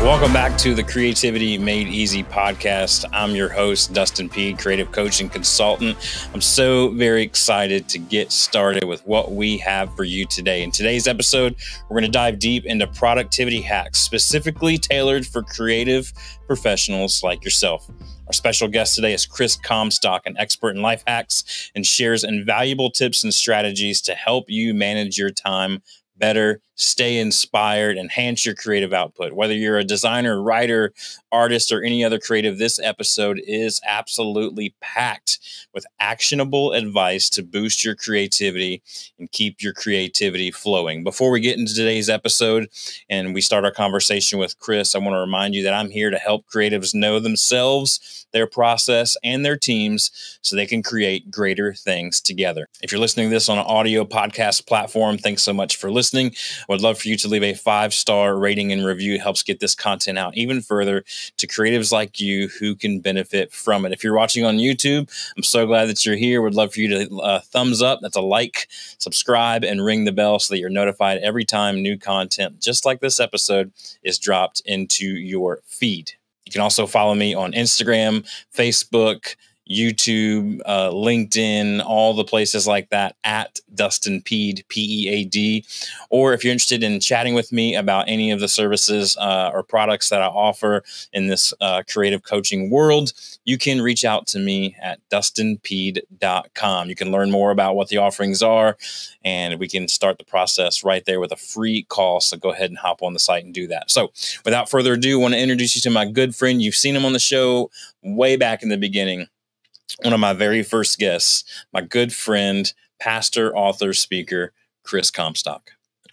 Welcome back to the Creativity Made Easy podcast. I'm your host, Dustin P., creative coach and consultant. I'm so very excited to get started with what we have for you today. In today's episode, we're going to dive deep into productivity hacks, specifically tailored for creative professionals like yourself. Our special guest today is Chris Comstock, an expert in life hacks, and shares invaluable tips and strategies to help you manage your time better, stay inspired, enhance your creative output. Whether you're a designer, writer, artist, or any other creative, this episode is absolutely packed with actionable advice to boost your creativity and keep your creativity flowing. Before we get into today's episode and we start our conversation with Chris, I want to remind you that I'm here to help creatives know themselves, their process, and their teams so they can create greater things together. If you're listening to this on an audio podcast platform, thanks so much for listening. I would love for you to leave a 5-star rating and review. It helps get this content out even further to creatives like you who can benefit from it. If you're watching on YouTube, I'm so glad that you're here. Would love for you to thumbs up. That's a like, subscribe, and ring the bell so that you're notified every time new content, just like this episode, is dropped into your feed. You can also follow me on Instagram, Facebook, YouTube, LinkedIn, all the places like that at Dustin Peed, P-E-A-D. Or if you're interested in chatting with me about any of the services or products that I offer in this creative coaching world, you can reach out to me at dustinpeed.com. You can learn more about what the offerings are, and we can start the process right there with a free call. So go ahead and hop on the site and do that. So without further ado, I want to introduce you to my good friend. You've seen him on the show way back in the beginning. One of my very first guests, my good friend, pastor, author, speaker, Chris Comstock.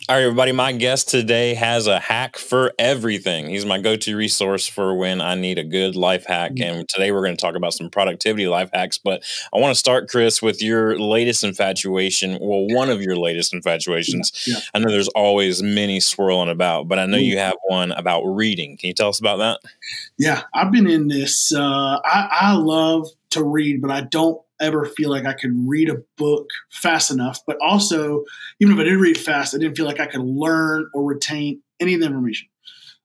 All right, everybody, my guest today has a hack for everything. He's my go-to resource for when I need a good life hack. And today we're going to talk about some productivity life hacks. But I want to start, Chris, with your latest infatuation. Well, one of your latest infatuations. Yeah. I know there's always many swirling about, but I know you have one about reading. Can you tell us about that? Yeah, I've been in this. I love to read, but I don't ever feel like I could read a book fast enough. But also, even if I did read fast, I didn't feel like I could learn or retain any of the information.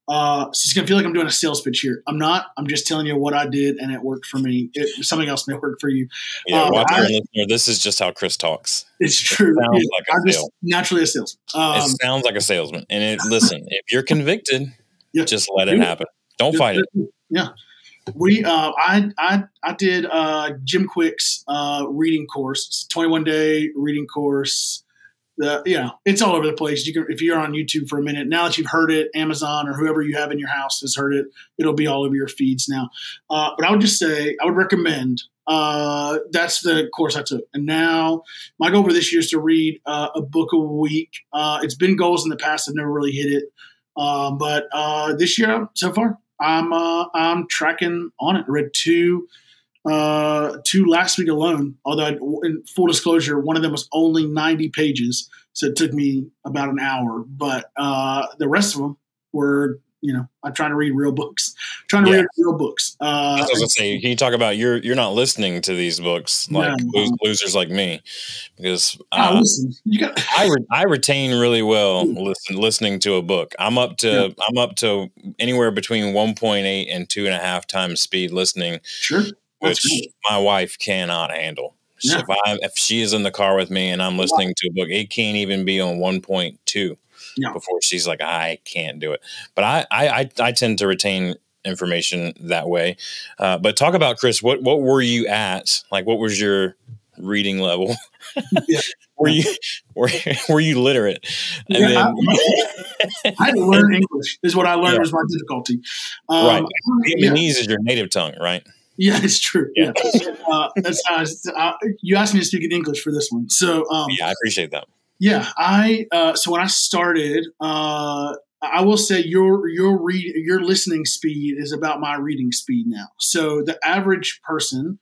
So it's going to feel like I'm doing a sales pitch here. I'm not. I'm just telling you what I did, and it worked for me. Something else may work for you. Yeah, watcher and listener, this is just how Chris talks. It's true. It sounds like I'm just naturally a salesman. It sounds like a salesman. And listen, if you're convicted, just let it happen. Don't fight it. Yeah. I did Jim Qwik's reading course. It's a 21-day reading course. It's all over the place. You can, if you're on YouTube for a minute, now that you've heard it, Amazon or whoever you have in your house has heard it, it'll be all over your feeds now. But I would just say, I would recommend, that's the course I took. And now my goal for this year is to read a book a week. It's been goals in the past. I've never really hit it. But this year so far, I'm tracking on it. I read two last week alone, although in full disclosure, one of them was only 90 pages. So it took me about an hour, but the rest of them were, I'm trying to read real books, read real books. I was going to say, can you talk about, you're not listening to these books like losers like me, because listen, I retain really well listening to a book. I'm up to anywhere between 1.8 and 2.5 times speed listening. Sure. Which my wife cannot handle. Yeah. If she is in the car with me and I'm listening to a book, it can't even be on 1.2 before she's like, I can't do it. But I tend to retain information that way. But talk about, Chris, what were you at? Like, what was your reading level? Were you literate? And then I had to learn English is what I learned was my difficulty. Right. Vietnamese is your native tongue, right? Yeah, it's true. Yeah, that's how you asked me to speak in English for this one. So I appreciate that. Yeah, so when I started, I will say your listening speed is about my reading speed now. So the average person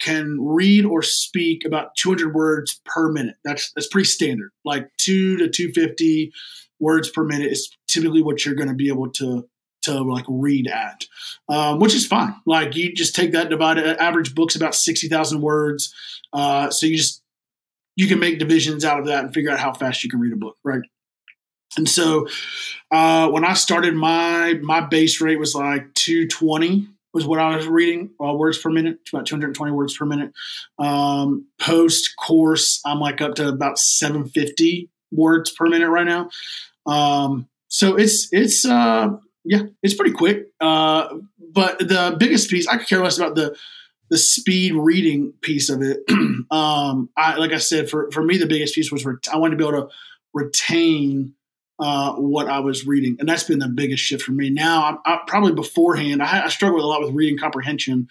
can read or speak about 200 words per minute. That's pretty standard. Like 2 to 250 words per minute is typically what you're going to be able to like read at, which is fine. Like you just take that, divide it. Average book's about 60,000 words. So you can make divisions out of that and figure out how fast you can read a book, right? And so when I started, my base rate was like 220 was what I was reading, words per minute, about 220 words per minute. Post course, I'm like up to about 750 words per minute right now. So it's pretty quick. But the biggest piece, I could care less about the speed reading piece of it. Like I said, for me, the biggest piece was I wanted to be able to retain what I was reading. And that's been the biggest shift for me. Now, I probably beforehand, I struggled a lot with reading comprehension,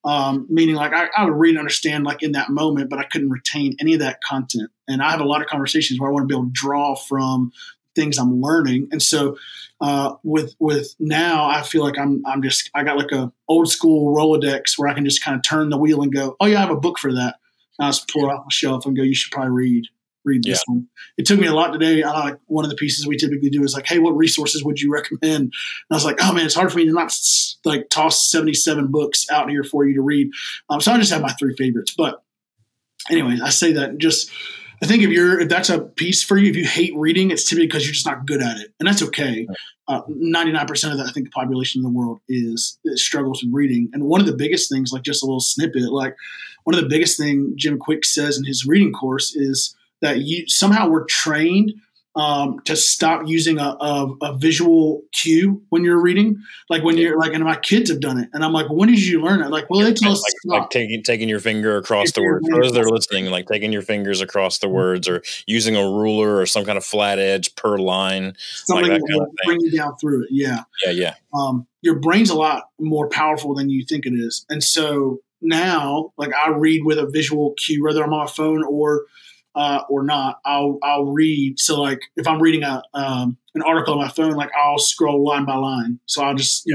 meaning like I would read and understand like in that moment, but I couldn't retain any of that content. And I have a lot of conversations where I want to be able to draw from things I'm learning. And so with now, I feel like I got like a old school Rolodex where I can just kind of turn the wheel and go, oh yeah, I have a book for that. And I'll just pull it off the shelf and go, you should probably read this one. It took me a lot today. Like one of the pieces we typically do is like, hey, what resources would you recommend? And I was like, oh man, it's hard for me to not like toss 77 books out here for you to read. So I just have my 3 favorites. But anyways, I say that just, I think if that's a piece for you, if you hate reading, it's typically because you're just not good at it. And that's okay. 99% of the population in the world struggles with reading. And one of the biggest things, like just a little snippet, like one of the biggest thing Jim Qwik says in his reading course is that somehow we're trained to stop using a visual cue when you're reading. Like when you're like, and my kids have done it. And I'm like, well, when did you learn that? Like, well, they tell us like taking your finger across the words. For those that are listening, like taking your fingers across the words or using a ruler or some kind of flat edge per line. Something like that will bring you down through it. Yeah. Yeah. Your brain's a lot more powerful than you think it is. And so now, like I read with a visual cue, whether I'm on my phone or not, I'll read. So like if I'm reading an article on my phone, like I'll scroll line by line. So I'll just,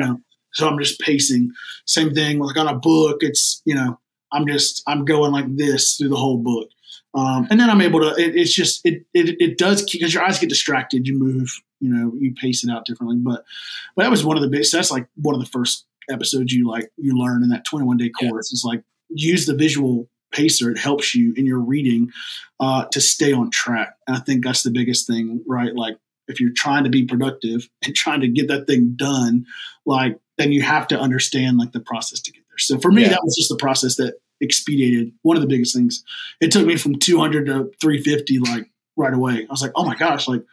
so I'm just pacing. Same thing like on a book, it's, I'm going like this through the whole book. And then I'm able to, it does because your eyes get distracted. You move, you pace it out differently. But that was one of the big, so that's like one of the first episodes you learn in that 21-day course. It's like use the visual pacer. It helps you in your reading to stay on track. And I think that's the biggest thing, right? Like if you're trying to be productive and trying to get that thing done, like then you have to understand like the process to get there. So for me, that was just the process that expedited one of the biggest things. It took me from 200 to 350 like right away. I was like, oh my gosh, like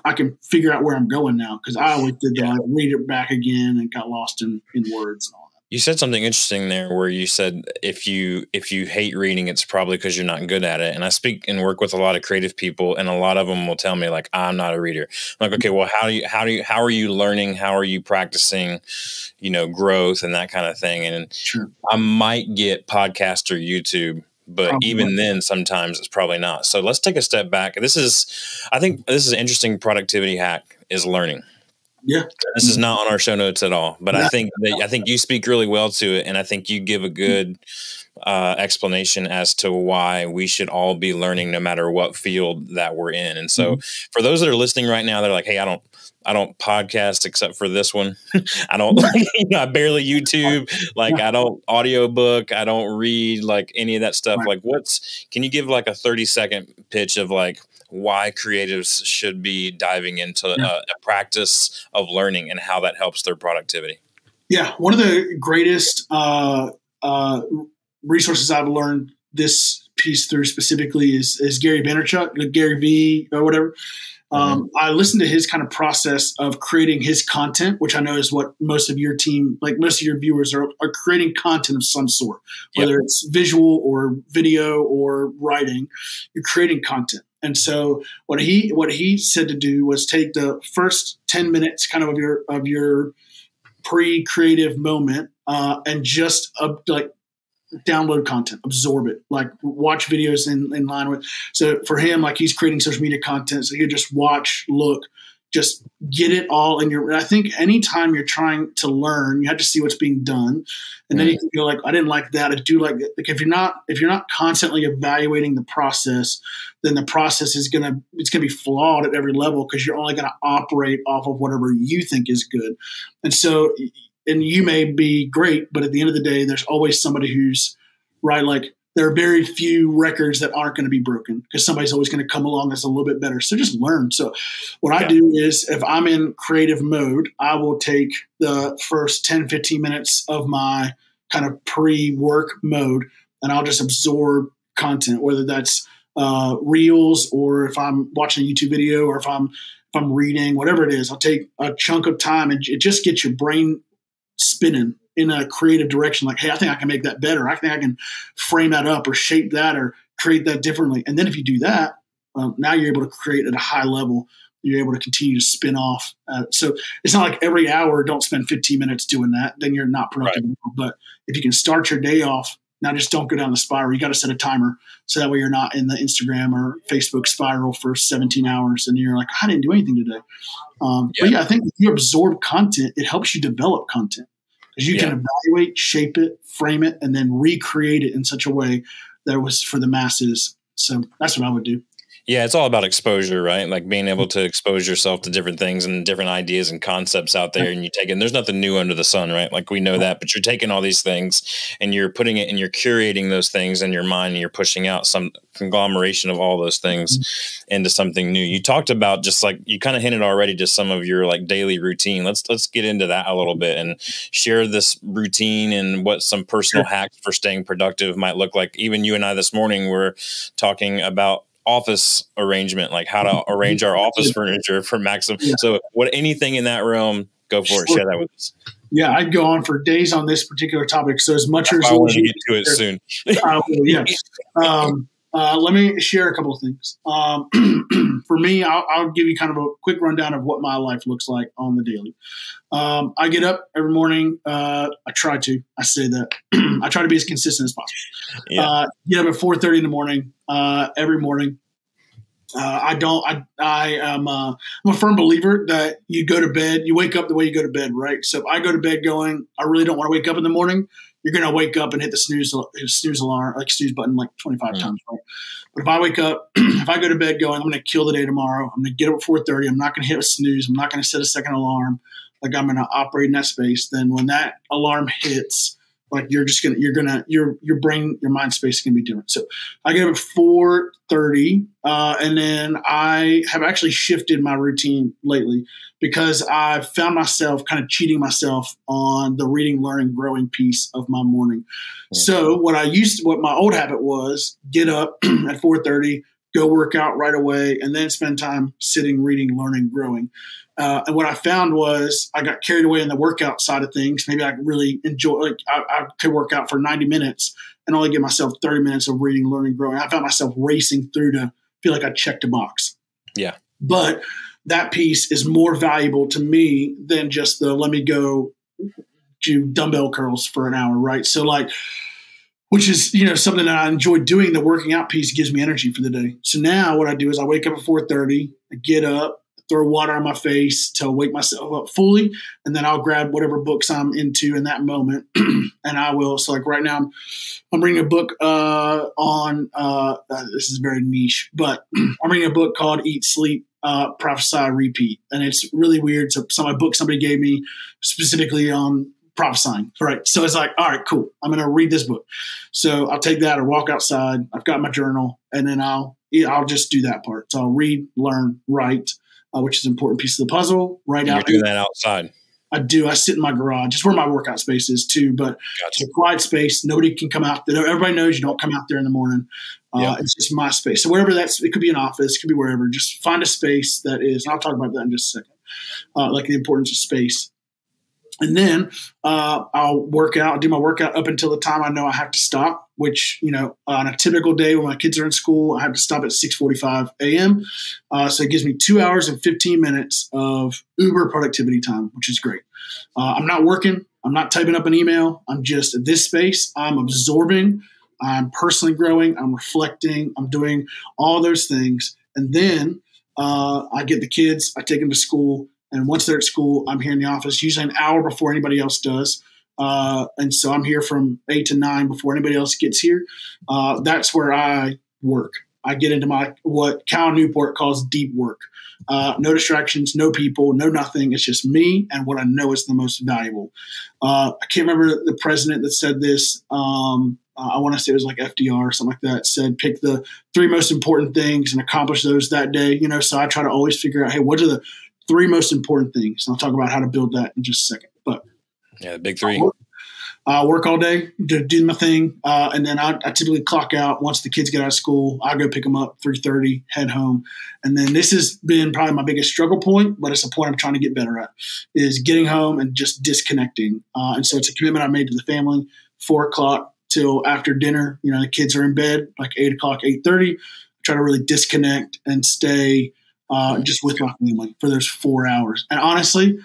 I can figure out where I'm going now because I always did that. Read it back again and got lost in words and all that. You said something interesting there where you said if you hate reading, it's probably because you're not good at it. And I speak and work with a lot of creative people, and a lot of them will tell me like, I'm not a reader. I'm like, okay, well, how are you learning? How are you practicing, growth and that kind of thing? And sure. I might get podcast or YouTube, but even then, sometimes it's probably not. So let's take a step back. I think this is an interesting productivity hack is learning. Yeah, this is not on our show notes at all, but I think you speak really well to it, and I think you give a good explanation as to why we should all be learning, no matter what field that we're in. And so, for those that are listening right now, they're like, "Hey, I don't podcast except for this one. I don't, I barely YouTube. Like I don't audiobook. I don't read like any of that stuff. Right. Like, can you give like a 30-second pitch of like why creatives should be diving into a practice of learning and how that helps their productivity? Yeah. One of the greatest resources I've learned this piece through specifically is Gary Vaynerchuk, like Gary V or whatever. I listened to his kind of process of creating his content, which I know is what most of your team, like most of your viewers are creating content of some sort, whether it's visual or video or writing, you're creating content. And so what he said to do was take the first 10 minutes kind of your pre-creative moment and just like download content, absorb it, like watch videos in line with. So for him, like he's creating social media content. So you just watch, look, just get it all in your, I think anytime you're trying to learn, you have to see what's being done. And then you can go like, I didn't like that. I do like it. Like if you're not constantly evaluating the process, then the process it's going to be flawed at every level because you're only going to operate off of whatever you think is good. And so, and you may be great, but at the end of the day, there's always somebody who's right. Like there are very few records that aren't going to be broken because somebody's always going to come along that's a little bit better. So just learn. So what I do is if I'm in creative mode, I will take the first 10, 15 minutes of my kind of pre-work mode, and I'll just absorb content, whether that's reels, or if I'm watching a YouTube video, or if I'm reading, whatever it is. I'll take a chunk of time, and it just gets your brain spinning in a creative direction. Like, hey, I think I can make that better. I think I can frame that up or shape that or create that differently. And then if you do that, now you're able to create at a high level. You're able to continue to spin off. So it's not like every hour, don't spend 15 minutes doing that. Then you're not productive. Right. But if you can start your day off, now just don't go down the spiral. You got to set a timer so that way you're not in the Instagram or Facebook spiral for 17 hours and you're like, I didn't do anything today. But yeah, I think if you absorb content, it helps you develop content because you can evaluate, shape it, frame it, and then recreate it in such a way that it was for the masses. So that's what I would do. Yeah, it's all about exposure, right? Like being able to expose yourself to different things and different ideas and concepts out there. And you take it, and there's nothing new under the sun, right? Like we know that, but you're taking all these things and you're putting it and you're curating those things in your mind and you're pushing out some conglomeration of all those things into something new. You talked about just like, you kind of hinted already to some of your like daily routine. Let's get into that a little bit and share this routine and what some personal hacks for staying productive might look like. Even you and I this morning were talking about office arrangement, like how to arrange our office furniture for maximum. So anything in that realm, go for it. Share that with us. Yeah, I'd go on for days on this particular topic. So as much as I want to get to it soon. Let me share a couple of things. For me, I'll give you kind of a quick rundown of what my life looks like on the daily. I get up every morning. I try to be as consistent as possible. Get up at 4:30 in the morning, every morning. I'm a firm believer that you go to bed, you wake up the way you go to bed, right? So if I go to bed going, I really don't want to wake up in the morning, you're going to wake up and hit the snooze alarm, like snooze button, like 25 times, right? But if I wake up, if I go to bed going, I'm going to kill the day tomorrow. I'm going to get up at 4:30. I'm not going to hit a snooze. I'm not going to set a second alarm. Like I'm going to operate in that space. Then when that alarm hits, like your brain, your mind space is going to be different. So I get up at 4:30, and then I have actually shifted my routine lately because I found myself kind of cheating myself on the reading, learning, growing piece of my morning. So what my old habit was get up at 4:30, go work out right away, and then spend time sitting, reading, learning, growing. And what I found was I got carried away in the workout side of things. Maybe I really enjoy, like I could work out for 90 minutes and only give myself 30 minutes of reading, learning, growing. I found myself racing through to feel like I checked a box. Yeah. But that piece is more valuable to me than just the let me go do dumbbell curls for an hour, right? So like, which is, something that I enjoy doing. The working out piece gives me energy for the day. So now what I do is I wake up at 4:30, I get up, throw water on my face to wake myself up fully, and then I'll grab whatever books I'm into in that moment, and I will. So like right now, I'm reading a book on this is very niche, but I'm reading a book called Eat, Sleep, Prophesy, Repeat, and it's really weird. So some of my books somebody gave me specifically on prophesying, right? So it's like, all right, cool. I'm going to read this book. So I'll take that or walk outside. I've got my journal, and then I'll just do that part. So I'll read, learn, write. Which is an important piece of the puzzle. Right out. You're doing that outside. I do. I sit in my garage. It's where my workout space is too, but It's a quiet space. Nobody can come out there. Everybody knows you don't come out there in the morning. It's just my space. So wherever it could be an office, it could be wherever. Just find a space that is, and I'll talk about that in just a second, like the importance of space. And then I'll work out, I'll do my workout up until the time I know I have to stop, which, on a typical day when my kids are in school, I have to stop at 6:45 a.m. So it gives me 2 hours and 15 minutes of uber productivity time, which is great. I'm not working. I'm not typing up an email. I'm just at this space. I'm absorbing. I'm personally growing. I'm reflecting. I'm doing all those things. And then I get the kids. I take them to school. And once they're at school, I'm here in the office, usually an hour before anybody else does. And so I'm here from 8 to 9 before anybody else gets here. That's where I work. I get into what Cal Newport calls deep work. No distractions, no people, no nothing. It's just me and what I know is the most valuable. I can't remember the president that said this. I want to say it was like FDR or something like that, said pick the 3 most important things and accomplish those that day. So I try to always figure out, hey, what are the 3 most important things? And I'll talk about how to build that in just a second. But yeah, the big 3. Work all day, do my thing, and then I typically clock out once the kids get out of school. I go pick them up 3:30, head home, and then this has been probably my biggest struggle point, but it's a point I'm trying to get better at, is getting home and just disconnecting. And so it's a commitment I made to the family. 4 o'clock till after dinner, the kids are in bed, like 8 o'clock, 8:30. I try to really disconnect and stay just with my family for those 4 hours. And honestly,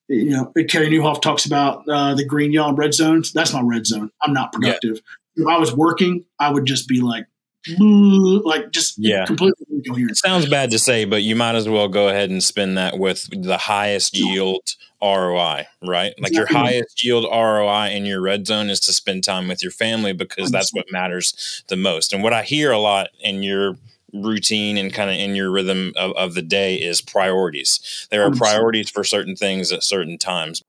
Carey Nieuwhof talks about the green, yellow, and red zones. That's my red zone. I'm not productive. Yeah. If I was working, I would just be completely incoherent. It sounds bad to say, but you might as well go ahead and spend that with the highest yield ROI, right? Like your highest yield ROI in your red zone is to spend time with your family, because that's what matters the most. And what I hear a lot in your routine and kind of in your rhythm of the day is priorities. There are priorities for certain things at certain times.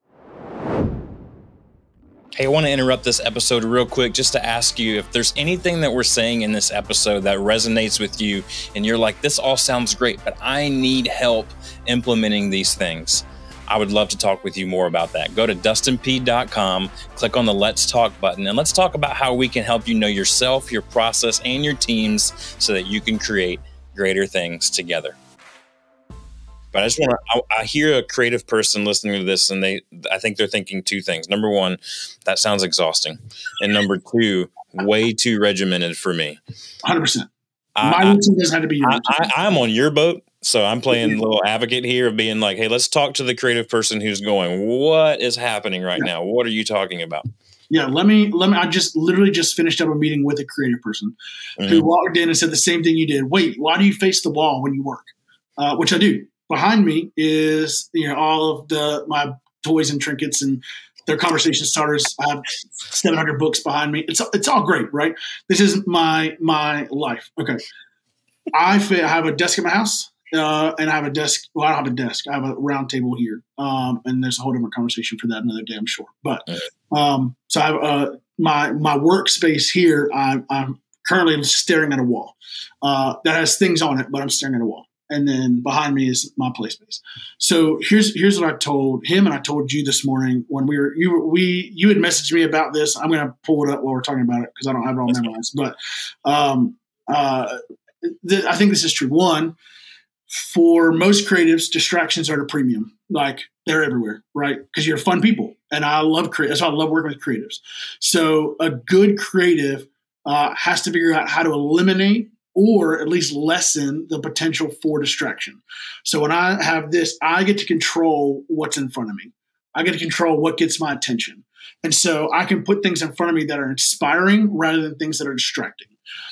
Hey, I want to interrupt this episode real quick just to ask you if there's anything that we're saying in this episode that resonates with you and you're like, this all sounds great, but I need help implementing these things. I would love to talk with you more about that. Go to dustinp.com, click on the Let's Talk button, and let's talk about how we can help you know yourself, your process, and your teams so that you can create greater things together. But I just want to, I hear a creative person listening to this, and I think they're thinking 2 things. Number 1, that sounds exhausting. And number 2, way too regimented for me. 100%. My routine doesn't have to be your routine. I'm on your boat. So I'm playing a little advocate here of being like, hey, let's talk to the creative person who's going, what is happening right now? What are you talking about? Yeah, let me. I literally just finished up a meeting with a creative person who walked in and said the same thing you did. Wait, why do you face the wall when you work? Which I do. Behind me is all of my toys and trinkets and their conversation starters. I have 700 books behind me. It's all great, right? This is my life. Okay, I have a desk at my house. And I have a desk. Well, I don't have a desk. I have a round table here. And there's a whole different conversation for that another day, I'm sure. But so I have my workspace here. I'm currently staring at a wall that has things on it, but I'm staring at a wall. And then behind me is my play space. So here's what I told him, and I told you this morning when you had messaged me about this. I'm going to pull it up while we're talking about it because I don't have it all memorized. But I think this is true. 1. For most creatives, distractions are at a premium. Like they're everywhere, right? Because you're fun people. And I love creatives. That's why I love working with creatives. So a good creative has to figure out how to eliminate or at least lessen the potential for distraction. So when I have this, I get to control what's in front of me. I get to control what gets my attention. And so I can put things in front of me that are inspiring rather than things that are distracting.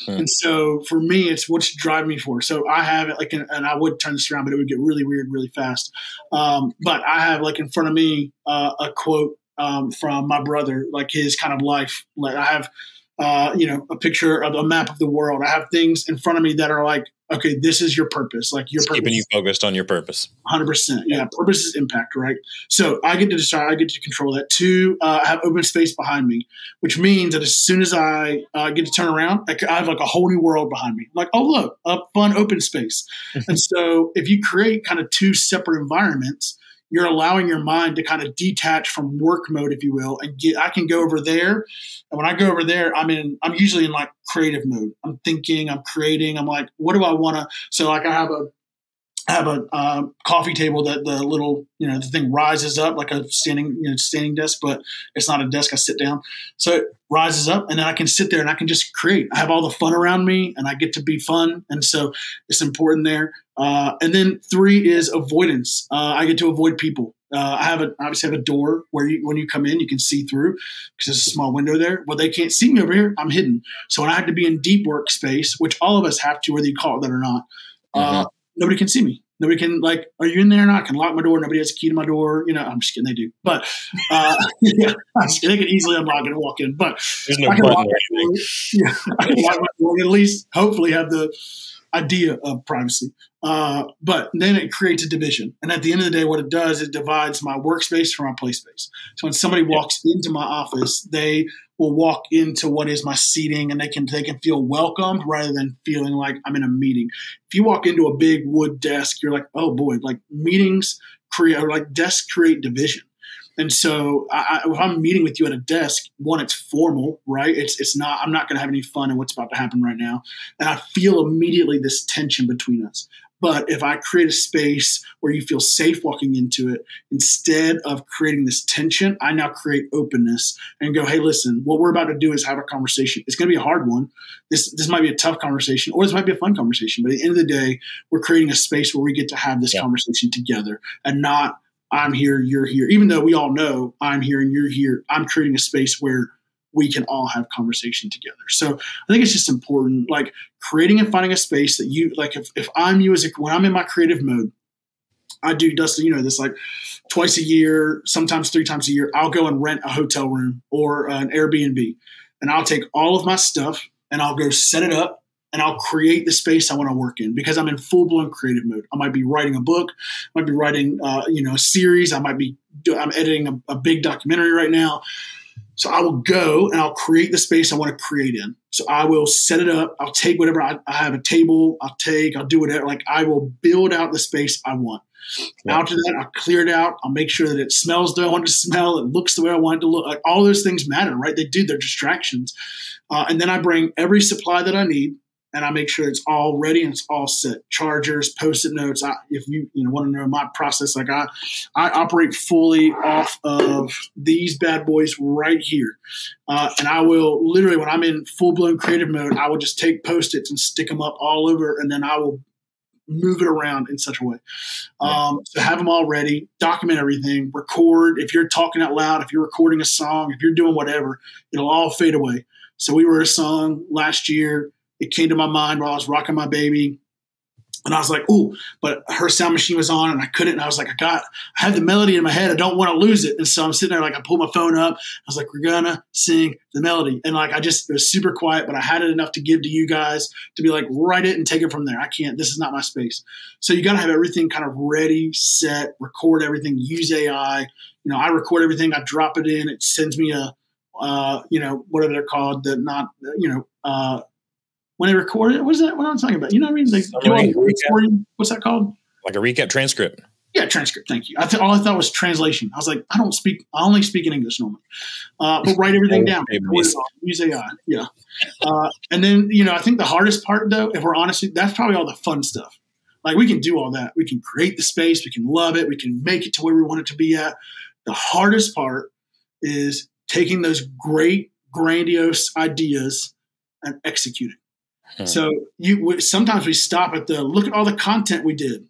And so for me, it's what's driving me forward. So I have it and I would turn this around, but it would get really weird really fast. But I have in front of me a quote from my brother, his kind of life. I have a picture of a map of the world. I have things in front of me that are like, okay, this is your purpose. Your purpose. Keeping you focused on your purpose. 100%. Yeah. Purpose is impact, right? So I get to decide, I get to control that. 2, I have open space behind me, which means that as soon as I get to turn around, I have a whole new world behind me. Oh, look, a fun open space. And so if you create kind of 2 separate environments, you're allowing your mind to kind of detach from work mode, if you will, and I can go over there. And when I go over there, I'm usually in creative mode. I'm thinking, I'm creating. I'm like, what do I want to? So I have a coffee table that the little the thing rises up like a standing desk, but it's not a desk. I sit down, so it rises up, and then I can sit there and I can just create. I have all the fun around me, and I get to be fun, and so it's important there. And then 3 is avoidance. I get to avoid people. I obviously have a door where when you come in, you can see through because there's a small window there. Well, they can't see me over here. I'm hidden. So when I have to be in deep workspace, which all of us have to, whether you call it that or not, nobody can see me. Nobody can like, are you in there or not? I can lock my door. Nobody has a key to my door. I'm just kidding. They do. But yeah, they can easily unlock it and walk in. But there's no button or anything. Yeah, I can lock my door and at least hopefully have the idea of privacy. But then it creates a division. And at the end of the day, what it does, it divides my workspace from my play space. So when somebody walks into my office, they will walk into what is my seating, and they can feel welcomed rather than feeling like I'm in a meeting. If you walk into a big wood desk, you're like, oh boy, like desks create division. And so if I'm meeting with you at a desk, one, it's formal, right? It's not, I'm not going to have any fun in what's about to happen right now. And I feel immediately this tension between us. But if I create a space where you feel safe walking into it, instead of creating this tension, I now create openness and go, hey, listen, what we're about to do is have a conversation. It's going to be a hard one. This might be a tough conversation, or this might be a fun conversation. But at the end of the day, we're creating a space where we get to have this conversation together, and not I'm here, you're here. Even though we all know I'm here and you're here, I'm creating a space where we can all have conversation together. So I think it's just important, like creating and finding a space that you, like if I'm you when I'm in my creative mode, I do, Dustin, this like twice a year, sometimes 3 times a year, I'll go and rent a hotel room or an Airbnb, and I'll take all of my stuff and I'll go set it up, and I'll create the space I want to work in, because I'm in full-blown creative mode. I might be writing a book, I might be writing, a series. I'm editing a big documentary right now. So I will go and I'll create the space I want to create in. So I will set it up. I'll take whatever I have a table. I'll do whatever. Like I will build out the space I want. Yeah. After that, I'll clear it out. I'll make sure that it smells the way I want it to smell. It looks the way I want it to look. Like all those things matter, right? They're distractions. And then I bring every supply that I need, and I make sure it's all ready and it's all set. Chargers, Post-it notes. If you want to know my process, like I operate fully off of these bad boys right here. And I will literally, when I'm in full-blown creative mode, I will just take Post-its and stick them up all over, and then I will move it around in such a way. So have them all ready, document everything, record. If you're talking out loud, if you're recording a song, if you're doing whatever, it'll all fade away. So we wrote a song last year. It came to my mind while I was rocking my baby. And I was like, ooh, but her sound machine was on and I couldn't. And I was like, I have the melody in my head. I don't want to lose it. And so I'm sitting there, like I pulled my phone up. I was like, we're going to sing the melody. And like, it was super quiet, but I had it enough to give to you guys to be like, write it and take it from there. This is not my space. So you got to have everything kind of ready, set, record everything, use AI. I record everything. I drop it in. It sends me whatever they're called, when they record it, what is that? What am I talking about? You know what I mean? What's that called? Like a recap transcript. Yeah, transcript. Thank you. All I thought was translation. I was like, I only speak in English normally. But write everything down. Use AI. Yeah. And then, I think the hardest part, though, if we're honest, that's probably all the fun stuff. Like we can do all that. We can create the space. We can love it. We can make it to where we want it to be at. The hardest part is taking those great, grandiose ideas and executing. So sometimes we stop at look at all the content we did,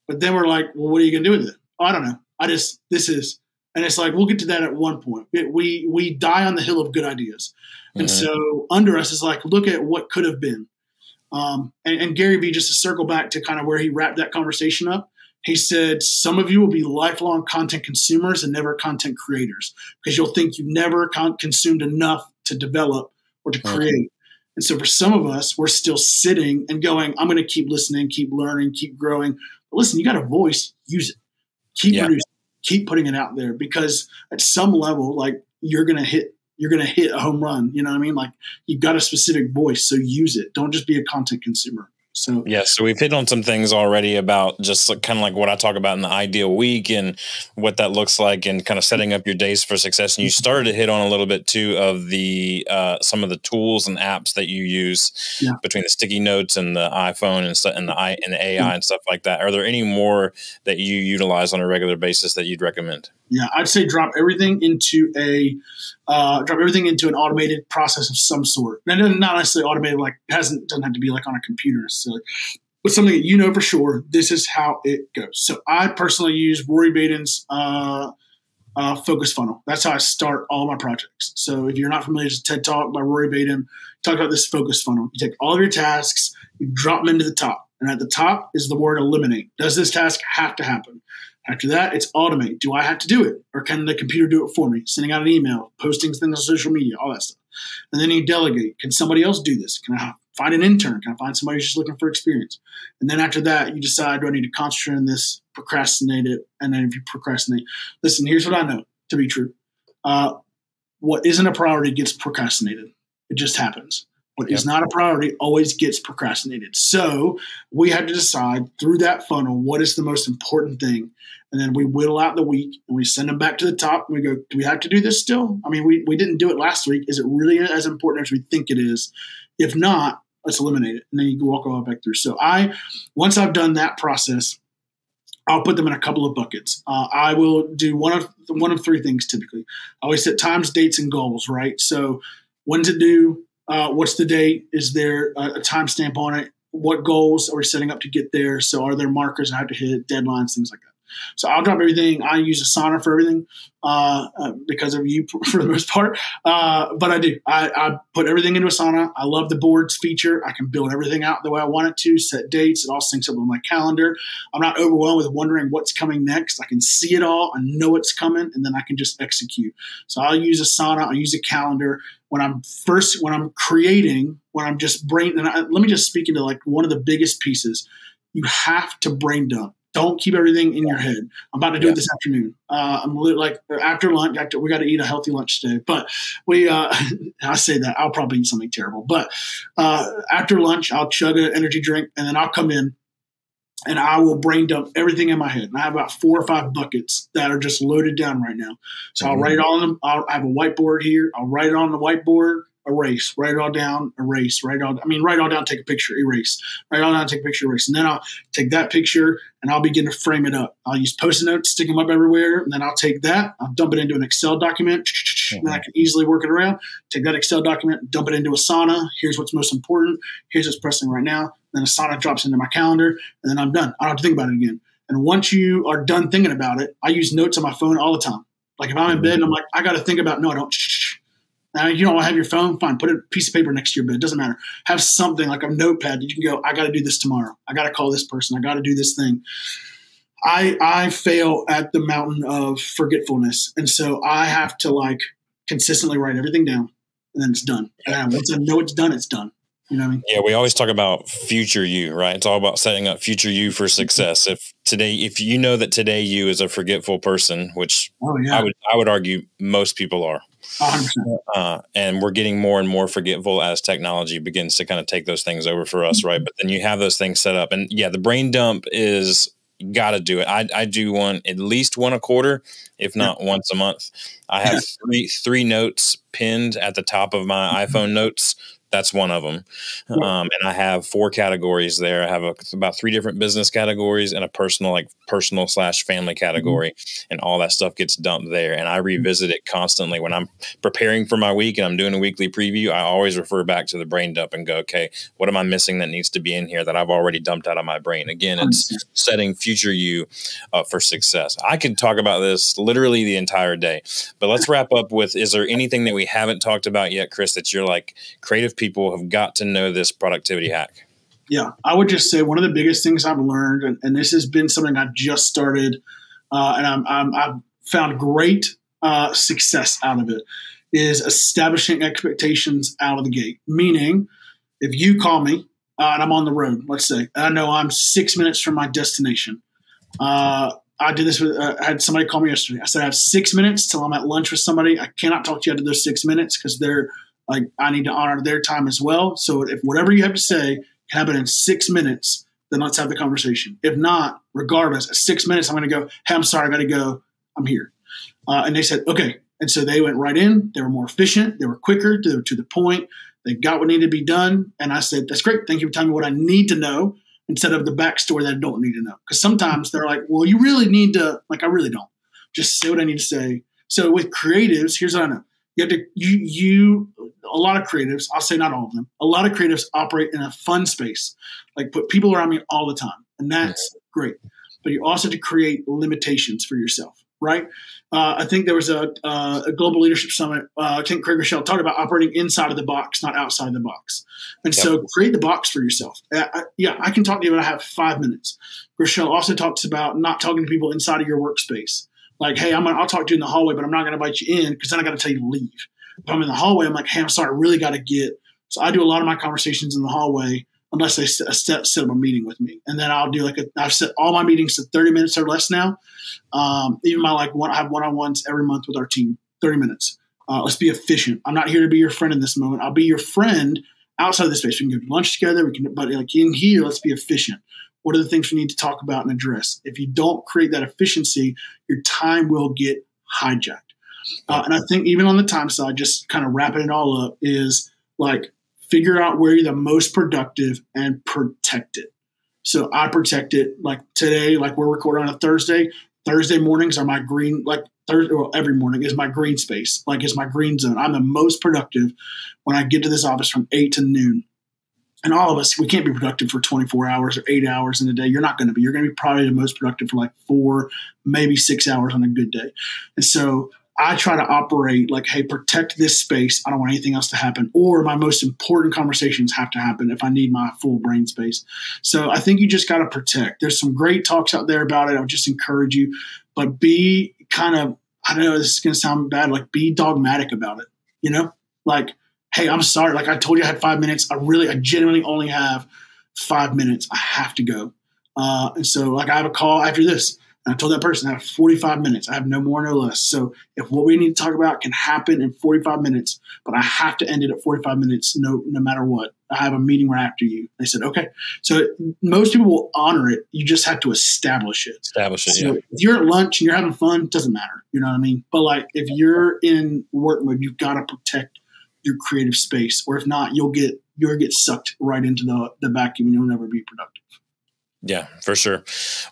but then we're like, well, what are you going to do with it? Oh, I don't know. And it's like, we'll get to that at one point. We die on the hill of good ideas. And so under us is like, look at what could have been. And Gary Vee, just to circle back to kind of where he wrapped that conversation up, he said, some of you will be lifelong content consumers and never content creators, because you'll think you've never consumed enough to develop or to create. And so for some of us, we're still sitting and going, I'm going to keep listening, keep learning, keep growing. But listen, you got a voice, use it. Keep producing, keep putting it out there, because at some level, like you're going to hit a home run. You know what I mean? Like you've got a specific voice, so use it. Don't just be a content consumer. So so we've hit on some things already about just kind of like what I talk about in the ideal week and what that looks like, and kind of setting up your days for success. And you started to hit on a little bit too of the some of the tools and apps that you use between the sticky notes and the iPhone and the AI and stuff like that. Are there any more that you utilize on a regular basis that you'd recommend? Yeah, I'd say drop everything into an automated process of some sort. And not necessarily automated, like doesn't have to be like on a computer necessarily, but something that for sure, this is how it goes. So I personally use Rory Baden's focus funnel. That's how I start all my projects. So if you're not familiar with TED Talk by Rory Baden, talk about this focus funnel. You take all of your tasks, you drop them into the top. And at the top is the word eliminate. Does this task have to happen? After that, it's automate. Do I have to do it? Or can the computer do it for me? Sending out an email, posting things on social media, all that stuff. And then you delegate. Can somebody else do this? Can I find an intern? Can I find somebody who's just looking for experience? And then after that, you decide, do I need to concentrate on this, procrastinate it? And then if you procrastinate, listen, here's what I know to be true. What isn't a priority gets procrastinated. It just happens. What is not a priority always gets procrastinated. So we have to decide through that funnel what is the most important thing. And then we whittle out the week and we send them back to the top and we go, do we have to do this still? I mean, we didn't do it last week. Is it really as important as we think it is? If not, let's eliminate it. And then you can walk all back through. So once I've done that process, I'll put them in a couple of buckets. I will do one of three things typically. I always set times, dates, and goals, right? So when's it due? What's the date? Is there a timestamp on it? What goals are we setting up to get there? So are there markers I have to hit, deadlines, things like that? So I'll drop everything. I use Asana for everything because of you for the most part. But I do. I put everything into Asana. I love the boards feature. I can build everything out the way I want it to, set dates. It all syncs up with my calendar. I'm not overwhelmed with wondering what's coming next. I can see it all. I know it's coming, and then I can just execute. So I'll use Asana. I'll use a calendar. When I'm creating, when I'm just let me just speak into like one of the biggest pieces. You have to brain dump. Don't keep everything in your head. I'm about to do it this afternoon. I'm like after lunch. We got to eat a healthy lunch today. But I say that I'll probably eat something terrible. But after lunch, I'll chug an energy drink, and then I'll come in and I will brain dump everything in my head. And I have about 4 or 5 buckets that are just loaded down right now. So I'll write it all on them. I have a whiteboard here. I'll write it on the whiteboard. Erase, write it all down, erase, write it all down, take a picture, erase, write it all down, take a picture, erase. And then I'll take that picture and I'll begin to frame it up. I'll use Post-it notes, stick them up everywhere. And then I'll take that, I'll dump it into an Excel document. And then I can easily work it around. Take that Excel document, dump it into Asana. Here's what's most important. Here's what's pressing right now. Then Asana drops into my calendar and then I'm done. I don't have to think about it again. And once you are done thinking about it, I use notes on my phone all the time. Like if I'm in bed and I'm like, I got to think about, no, I don't. Now, you don't want to have your phone? Fine. Put a piece of paper next to your bed. It doesn't matter. Have something like a notepad that you can go, I got to do this tomorrow. I got to call this person. I got to do this thing. I fail at the mountain of forgetfulness. And so I have to like consistently write everything down and then it's done. And once I know it's done, it's done. You know what I mean? Yeah, we always talk about future you, right? It's all about setting up future you for success. If you know that today you is a forgetful person, which I would argue most people are. 100%. And we're getting more and more forgetful as technology begins to kind of take those things over for us, right? But then you have those things set up. And yeah, the brain dump is got to do it. I do at least one a quarter, if not once a month. I have three notes pinned at the top of my iPhone notes. That's one of them. And I have 4 categories there. I have about 3 different business categories and a personal/family category. And all that stuff gets dumped there. And I revisit it constantly. When I'm preparing for my week and I'm doing a weekly preview, I always refer back to the brain dump and go, okay, what am I missing that needs to be in here that I've already dumped out of my brain? Again, it's setting future you up for success. I could talk about this literally the entire day, but let's wrap up with, is there anything that we haven't talked about yet, Chris, that you're like, creative people have got to know this productivity hack? Yeah, I would just say one of the biggest things I've learned, and this has been something I've just started, and I've found great success out of it, is establishing expectations out of the gate. Meaning, if you call me and I'm on the road, let's say, and I know I'm 6 minutes from my destination. I did this with, I had somebody call me yesterday. I said, I have 6 minutes till I'm at lunch with somebody. I cannot talk to you after those 6 minutes because they're like, I need to honor their time as well. So if whatever you have to say can happen in 6 minutes, then let's have the conversation. If not, regardless, at 6 minutes, I'm going to go, hey, I'm sorry, I got to go. I'm here. And they said, okay. And so they went right in. They were more efficient. They were quicker. They were to the point. They got what needed to be done. And I said, that's great. Thank you for telling me what I need to know instead of the backstory that I don't need to know. Because sometimes they're like, well, you really need to, like, I really don't. Just say what I need to say. So with creatives, here's what I know. You have to, a lot of creatives, I'll say not all of them, a lot of creatives operate in a fun space, like put people around me all the time. And that's great. But you also have to create limitations for yourself, right? I think there was a global leadership summit. I think Craig Rochelle talked about operating inside of the box, not outside the box. And so create the box for yourself. I can talk to you, but I have 5 minutes. Rochelle also talks about not talking to people inside of your workspace. Like, hey, I'll talk to you in the hallway, but I'm not going to invite you in because then I got to tell you to leave. If I'm in the hallway, I'm like, hey, I'm sorry, I really got to get. So I do a lot of my conversations in the hallway unless they set up a meeting with me. And then I'll do I've set all my meetings to 30 minutes or less now. Even I have one-on-ones every month with our team, 30 minutes. Let's be efficient. I'm not here to be your friend in this moment. I'll be your friend outside of this space. We can go to lunch together. But like in here, let's be efficient. What are the things we need to talk about and address? If you don't create that efficiency, your time will get hijacked. And I think even on the time side, just kind of wrapping it all up is like figure out where you're the most productive and protect it. So I protect it like today, like we're recording on a Thursday. Thursday mornings are my green, every morning is my green space, like it's my green zone. I'm the most productive when I get to this office from 8 to noon. And all of us, we can't be productive for 24 hours or 8 hours in a day. You're not going to be. You're going to be probably the most productive for like 4, maybe 6 hours on a good day. And so I try to operate like, hey, protect this space. I don't want anything else to happen. Or my most important conversations have to happen if I need my full brain space. So I think you just got to protect. There's some great talks out there about it. I would just encourage you. But be kind of, I know this is going to sound bad, like be dogmatic about it. You know, like, hey, I'm sorry. Like I told you I had 5 minutes. I genuinely only have 5 minutes. I have to go. And so like I have a call after this. And I told that person I have 45 minutes. I have no more, no less. So if what we need to talk about can happen in 45 minutes, but I have to end it at 45 minutes, no matter what. I have a meeting right after you. They said, okay. So most people will honor it. You just have to establish it. So if you're at lunch and you're having fun, it doesn't matter. You know what I mean? But like if you're in work mode, you've got to protect your creative space. Or if not, you'll get sucked right into the vacuum and you'll never be productive. Yeah, for sure.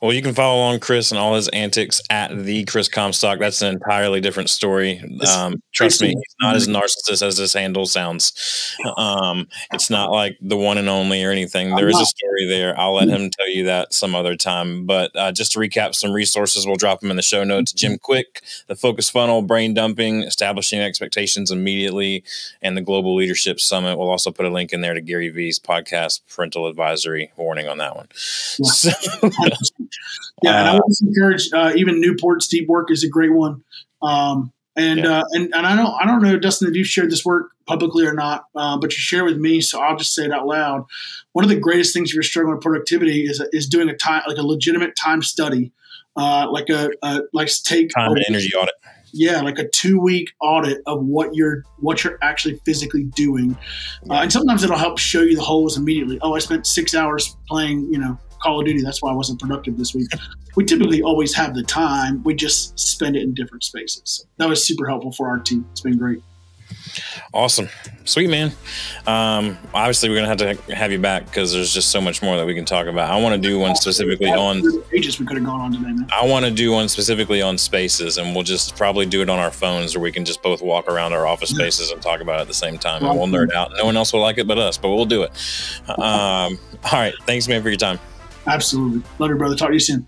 Well, you can follow along Chris and all his antics at the Chris Comstock. That's an entirely different story. Trust me, he's not as narcissist as this handle sounds. It's not like the one and only or anything. There is a story there. I'll let him tell you that some other time. But just to recap some resources, we'll drop them in the show notes. Jim Qwik, the Focus Funnel, Brain Dumping, Establishing Expectations Immediately, and the Global Leadership Summit. We'll also put a link in there to Gary V's podcast, Parental Advisory warning on that one. Yeah. So, and I would just encourage even Newport's deep work is a great one. And I don't know, Dustin, if you've shared this work publicly or not, but you share with me, so I'll just say it out loud. One of the greatest things if you're struggling with productivity is doing a legitimate time study, take time and energy audit. Yeah, like a 2-week audit of what you're actually physically doing, and sometimes it'll help show you the holes immediately. Oh, I spent 6 hours playing, Call of Duty. That's why I wasn't productive this week. We typically always have the time. We just spend it in different spaces. So that was super helpful for our team. It's been great. Awesome. Sweet, man. Obviously, we're going to have to have you back because there's just so much more that we can talk about. I want to do one specifically on pages we could have gone on today, man. I want to do one specifically on spaces, and we'll just probably do it on our phones where we can just both walk around our office spaces and talk about it at the same time. And we'll nerd out. No one else will like it but us, but we'll do it. All right. Thanks, man, for your time. Absolutely. Love you, brother. Talk to you soon.